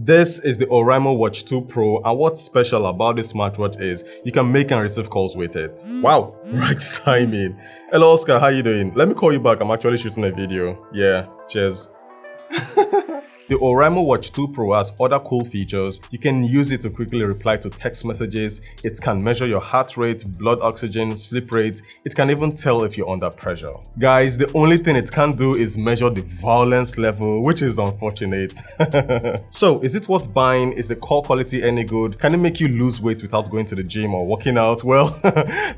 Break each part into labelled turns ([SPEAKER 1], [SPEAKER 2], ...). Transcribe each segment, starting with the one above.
[SPEAKER 1] This is the Oraimo Watch 2 Pro, and what's special about this smartwatch is you can make and receive calls with it. Wow, right timing. Hello Oscar, how you doing? Let me call you back, I'm actually shooting a video. Yeah, cheers. The Oraimo Watch 2 Pro has other cool features. You can use it to quickly reply to text messages. It can measure your heart rate, blood oxygen, sleep rate. It can even tell if you're under pressure. Guys, the only thing it can't do is measure the violence level, which is unfortunate. So, is it worth buying? Is the call quality any good? Can it make you lose weight without going to the gym or working out? Well,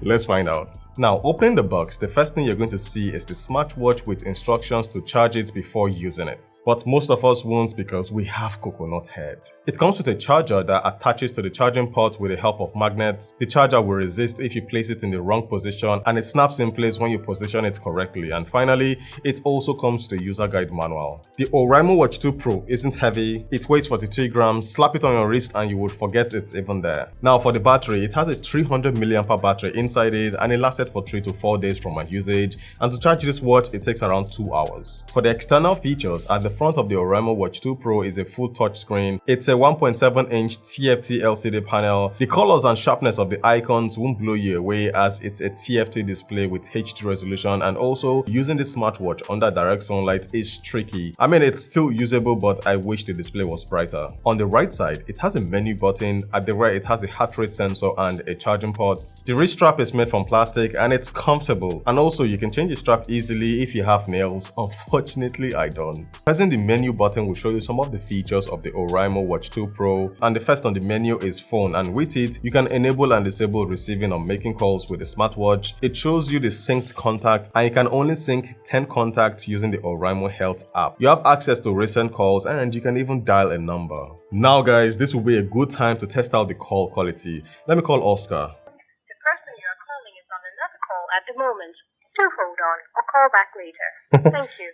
[SPEAKER 1] let's find out. Now, opening the box, the first thing you're going to see is the smartwatch with instructions to charge it before using it. But most of us won't because we have coconut head. It comes with a charger that attaches to the charging port with the help of magnets. The charger will resist if you place it in the wrong position, and it snaps in place when you position it correctly. And finally, it also comes with a user guide manual. The Oraimo Watch 2 Pro isn't heavy. It weighs 42 grams. Slap it on your wrist and you would forget it's even there. Now for the battery, it has a 300 mAh battery inside it, and it lasted for 3 to 4 days from my usage. And to charge this watch, it takes around 2 hours. For the external features, at the front of the Oraimo Watch 2 Pro is a full touchscreen. It's a 1.7-inch TFT LCD panel. The colors and sharpness of the icons won't blow you away as it's a TFT display with HD resolution, and also using the smartwatch under direct sunlight is tricky. I mean, it's still usable, but I wish the display was brighter. On the right side, it has a menu button. At the right, it has a heart rate sensor and a charging port. The wrist strap is made from plastic and it's comfortable. And also, you can change the strap easily if you have nails. Unfortunately, I don't. Pressing the menu button will show you some of the features of the Oraimo Watch 2 Pro, and the first on the menu is phone, and with it you can enable and disable receiving or making calls with the smartwatch. It shows you the synced contact, and you can only sync 10 contacts using the Oraimo Health app. You have access to recent calls, and you can even dial a number. Now guys, this will be a good time to test out the call quality. Let me call Oscar.
[SPEAKER 2] The person you are calling is on another call at the moment. Do hold on or call back later. Thank you.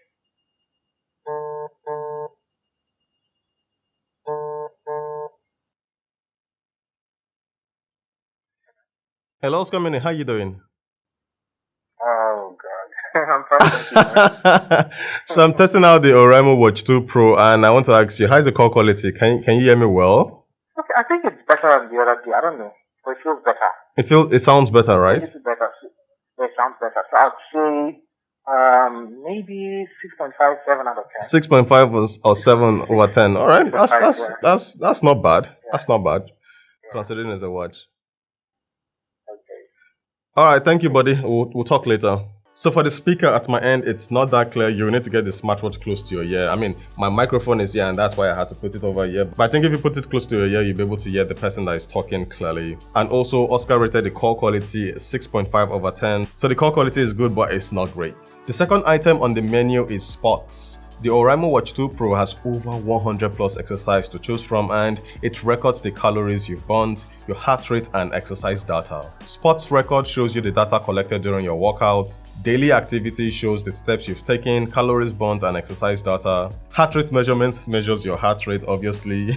[SPEAKER 1] Hello Oscar Mini, how you doing?
[SPEAKER 3] Oh god, I'm fine.
[SPEAKER 1] So I'm testing out the Oraimo Watch 2 Pro, and I want to ask you, how's the call quality? Can you hear me well?
[SPEAKER 3] Okay, I think it's better than the other day. I don't know, but it feels better.
[SPEAKER 1] It sounds better, right?
[SPEAKER 3] It better. It sounds better. So I'd say maybe 6.5, 7 out of 10.
[SPEAKER 1] 6.5 or 7 over 10. All right, that's not bad.
[SPEAKER 3] Yeah.
[SPEAKER 1] That's not bad, considering it's a watch. All right, thank you, buddy. We'll talk later. So for the speaker at my end, it's not that clear. You need to get the smartwatch close to your ear. I mean, my microphone is here, and that's why I had to put it over here. But I think if you put it close to your ear, you'll be able to hear the person that is talking clearly. And also, Oscar rated the call quality 6.5 over 10. So the call quality is good, but it's not great. The second item on the menu is sports. The Oraimo Watch 2 Pro has over 100 plus exercise to choose from, and it records the calories you've burned, your heart rate, and exercise data. Sports record shows you the data collected during your workout. Daily activity shows the steps you've taken, calories burned, and exercise data. Heart rate measurement measures your heart rate, obviously.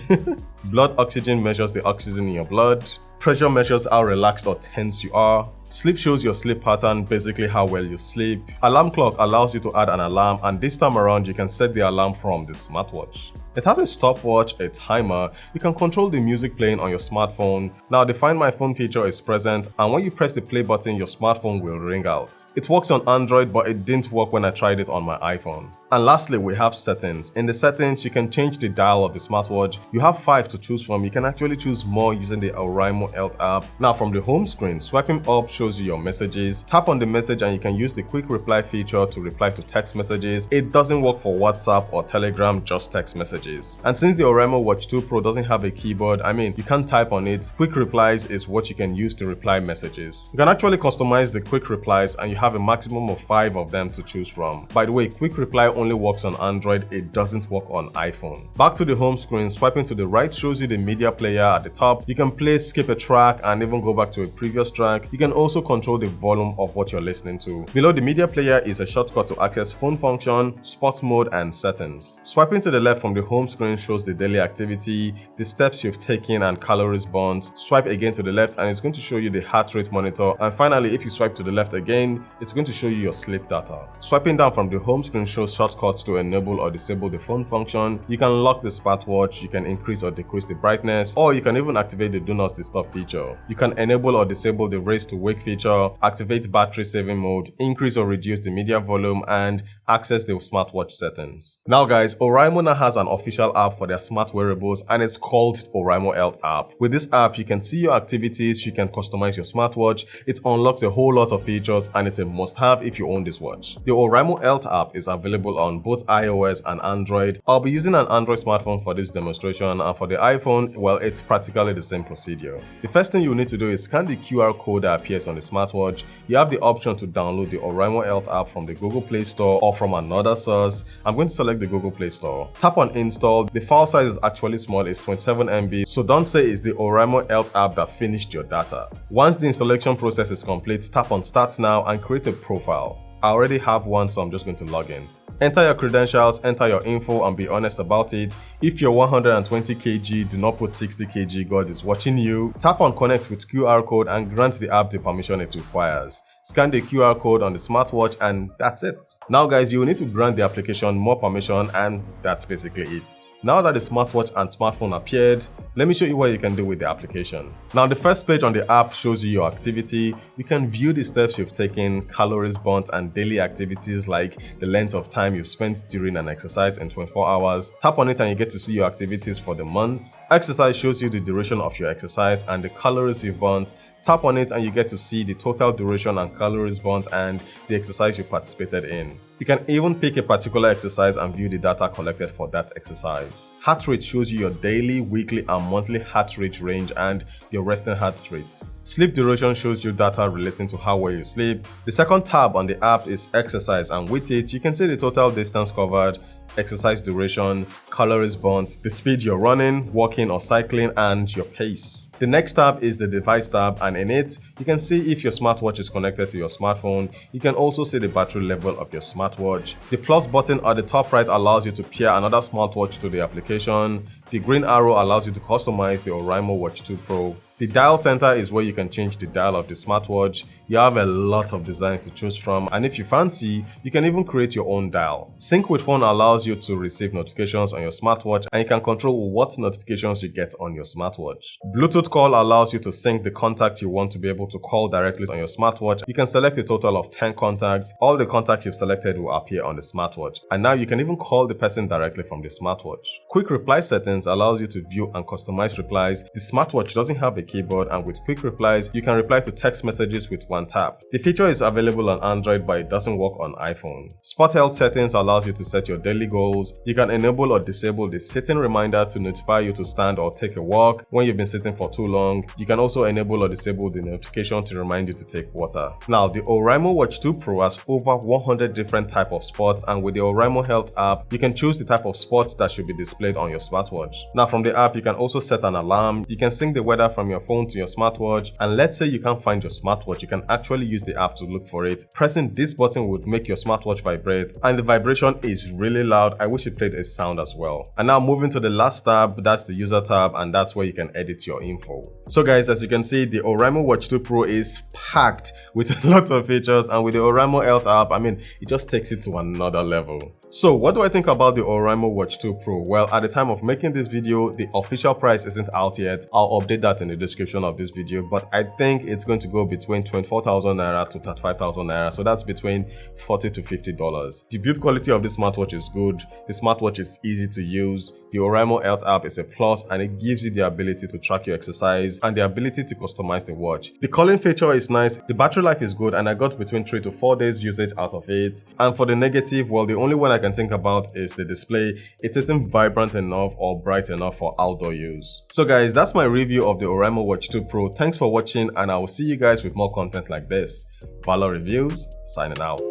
[SPEAKER 1] Blood oxygen measures the oxygen in your blood. Pressure measures how relaxed or tense you are. Sleep shows your sleep pattern, basically how well you sleep. Alarm clock allows you to add an alarm, and this time around you can set the alarm from the smartwatch. It has a stopwatch, a timer. You can control the music playing on your smartphone. Now the Find My Phone feature is present, and when you press the play button, your smartphone will ring out. It works on Android, but it didn't work when I tried it on my iPhone. And lastly, we have settings. In the settings, you can change the dial of the smartwatch. You have 5 to choose from. You can actually choose more using the Oraimo Health app. Now from the home screen, swiping up shows you your messages. Tap on the message and you can use the quick reply feature to reply to text messages. It doesn't work for WhatsApp or Telegram, just text messages. And since the Oraimo Watch 2 Pro doesn't have a keyboard, I mean, you can't type on it, quick replies is what you can use to reply messages. You can actually customize the quick replies, and you have a maximum of 5 of them to choose from. By the way, quick reply only works on Android, it doesn't work on iPhone. Back to the home screen, swiping to the right shows you the media player at the top. You can play, skip a track, and even go back to a previous track. You can also also control the volume of what you're listening to. Below the media player is a shortcut to access phone function, sports mode, and settings. Swiping to the left from the home screen shows the daily activity, the steps you've taken, and calories burnt. Swipe again to the left and it's going to show you the heart rate monitor. And finally, if you swipe to the left again, it's going to show you your sleep data. Swiping down from the home screen shows shortcuts to enable or disable the phone function. You can lock the smartwatch, you can increase or decrease the brightness, or you can even activate the do not disturb feature. You can enable or disable the raise to wake feature, activate battery saving mode, increase or reduce the media volume, and access the smartwatch settings. Now guys, Oraimo now has an official app for their smart wearables and it's called Oraimo Health app. With this app, you can see your activities, you can customize your smartwatch, it unlocks a whole lot of features and it's a must-have if you own this watch. The Oraimo Health app is available on both iOS and Android. I'll be using an Android smartphone for this demonstration, and for the iPhone, well, it's practically the same procedure. The first thing you need to do is scan the QR code that appears on the smartwatch. You have the option to download the Oraimo Health app from the Google Play Store or from another source. I'm going to select the Google Play Store. Tap on install. The file size is actually small, it's 27 MB, so don't say it's the Oraimo Health app that finished your data. Once the installation process is complete, tap on start now and create a profile. I already have one, so I'm just going to log in. Enter your credentials, enter your info, and be honest about it. If you're 120 kg, do not put 60 kg, God is watching you. Tap on connect with QR code and grant the app the permission it requires. Scan the QR code on the smartwatch and that's it. Now guys, you will need to grant the application more permission and that's basically it. Now that the smartwatch and smartphone appeared, let me show you what you can do with the application. Now the first page on the app shows you your activity. You can view the steps you've taken, calories burnt, and daily activities like the length of time you've spent during an exercise in 24 hours. Tap on it and you get to see your activities for the month. Exercise shows you the duration of your exercise and the calories you've burnt. Tap on it and you get to see the total duration and calories burnt and the exercise you participated in. You can even pick a particular exercise and view the data collected for that exercise. Heart rate shows you your daily, weekly, and monthly heart rate range and your resting heart rate. Sleep duration shows you data relating to how well you sleep. The second tab on the app is exercise, and with it, you can see the total distance covered, exercise duration, calories burnt, the speed you're running, walking or cycling, and your pace. The next tab is the device tab, and in it, you can see if your smartwatch is connected to your smartphone. You can also see the battery level of your smartwatch. The plus button at the top right allows you to pair another smartwatch to the application. The green arrow allows you to customize the Oraimo Watch 2 Pro. The dial center is where you can change the dial of the smartwatch. You have a lot of designs to choose from, and if you fancy, you can even create your own dial. Sync with phone allows you to receive notifications on your smartwatch, and you can control what notifications you get on your smartwatch. Bluetooth call allows you to sync the contact you want to be able to call directly on your smartwatch. You can select a total of 10 contacts. All the contacts you've selected will appear on the smartwatch, and now you can even call the person directly from the smartwatch. Quick reply settings allows you to view and customize replies. The smartwatch doesn't have a keyboard, and with quick replies, you can reply to text messages with one tap. The feature is available on Android, but it doesn't work on iPhone. Spot health settings allows you to set your daily goals. You can enable or disable the sitting reminder to notify you to stand or take a walk when you've been sitting for too long. You can also enable or disable the notification to remind you to take water. Now, the Oraimo Watch 2 Pro has over 100 different types of sports, and with the Oraimo Health app, you can choose the type of sports that should be displayed on your smartwatch. Now, from the app, you can also set an alarm. You can sync the weather from your phone to your smartwatch, and let's say you can't find your smartwatch, you can actually use the app to look for it. Pressing this button would make your smartwatch vibrate, and the vibration is really loud. I wish it played a sound as well. And now moving to the last tab, that's the user tab, and that's where you can edit your info. So guys, as you can see, the Oraimo Watch 2 Pro is packed with a lot of features, and with the Oraimo Health app, I mean, it just takes it to another level. So what do I think about the Oraimo Watch 2 Pro? Well, at the time of making this video, the official price isn't out yet. I'll update that in the description of this video, but I think it's going to go between 24,000 naira to 35,000 naira, so that's between $40 to $50. The build quality of this smartwatch is good. The smartwatch is easy to use. The Oraimo Health app is a plus, and it gives you the ability to track your exercise and the ability to customize the watch. The calling feature is nice. The battery life is good, and I got between 3 to 4 days usage out of it. And for the negative, well, the only one I can think about is the display. It isn't vibrant enough or bright enough for outdoor use. So guys, that's my review of the Oraimo Watch 2 Pro. Thanks for watching, and I will see you guys with more content like this. Valor Reviews, signing out.